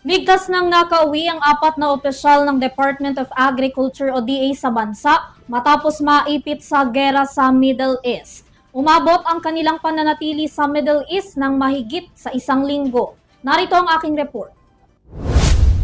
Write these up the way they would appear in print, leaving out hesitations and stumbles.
Ligtas nang nakauwi ang apat na opisyal ng Department of Agriculture o DA sa bansa matapos maipit sa gera sa Middle East. Umabot ang kanilang pananatili sa Middle East ng mahigit sa 1 linggo. Narito ang aking report.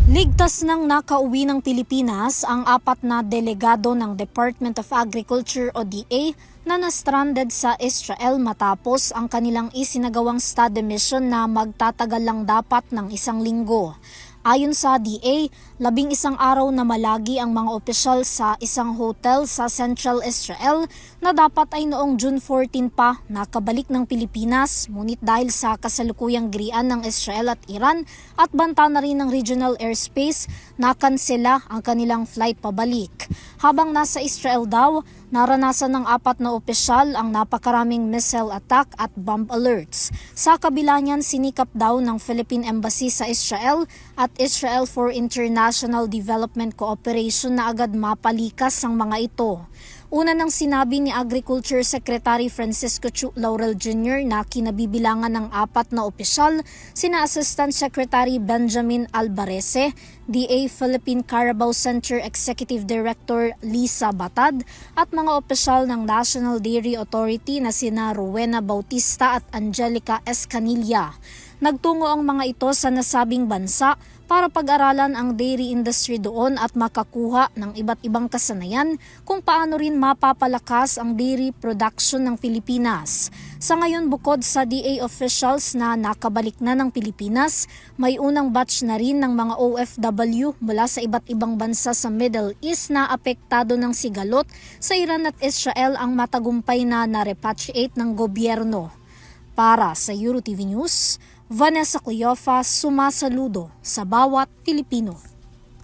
Ligtas nang nakauwi ng Pilipinas ang apat na delegado ng Department of Agriculture o DA na na-stranded sa Israel matapos ang kanilang isinagawang study mission na magtatagal lang dapat ng 1 linggo. Ayon sa DA, 11 araw na malagi ang mga opisyal sa isang hotel sa Central Israel na dapat ay noong June 14 pa nakabalik ng Pilipinas, ngunit dahil sa kasalukuyang grian ng Israel at Iran at banta na rin ng regional airspace, nakansela ang kanilang flight pabalik. Habang nasa Israel daw, naranasan ng apat na opisyal ang napakaraming missile attack at bomb alerts. Sa kabila niyan, sinikap daw ng Philippine Embassy sa Israel at Israel for International Development Cooperation na agad mapalikas ang mga ito. Una nang sinabi ni Agriculture Secretary Francisco Chu Laurel Jr. na kinabibilangan ng apat na opisyal, sina Assistant Secretary Benjamin Albarese, DA Philippine Carabao Center Executive Director Lisa Batad at mga opisyal ng National Dairy Authority na sina Rowena Bautista at Angelica Escanilla. Nagtungo ang mga ito sa nasabing bansa para pag-aralan ang dairy industry doon at makakuha ng iba't ibang kasanayan kung paano rin mapapalakas ang dairy production ng Pilipinas. Sa ngayon, bukod sa DA officials na nakabalik na ng Pilipinas, may unang batch na rin ng mga OFW mula sa iba't ibang bansa sa Middle East na apektado ng sigalot sa Iran at Israel ang matagumpay na na-repatriate ng gobyerno. Para sa EuroTV News, Vanessa Cleofa, sumasaludo sa bawat Pilipino.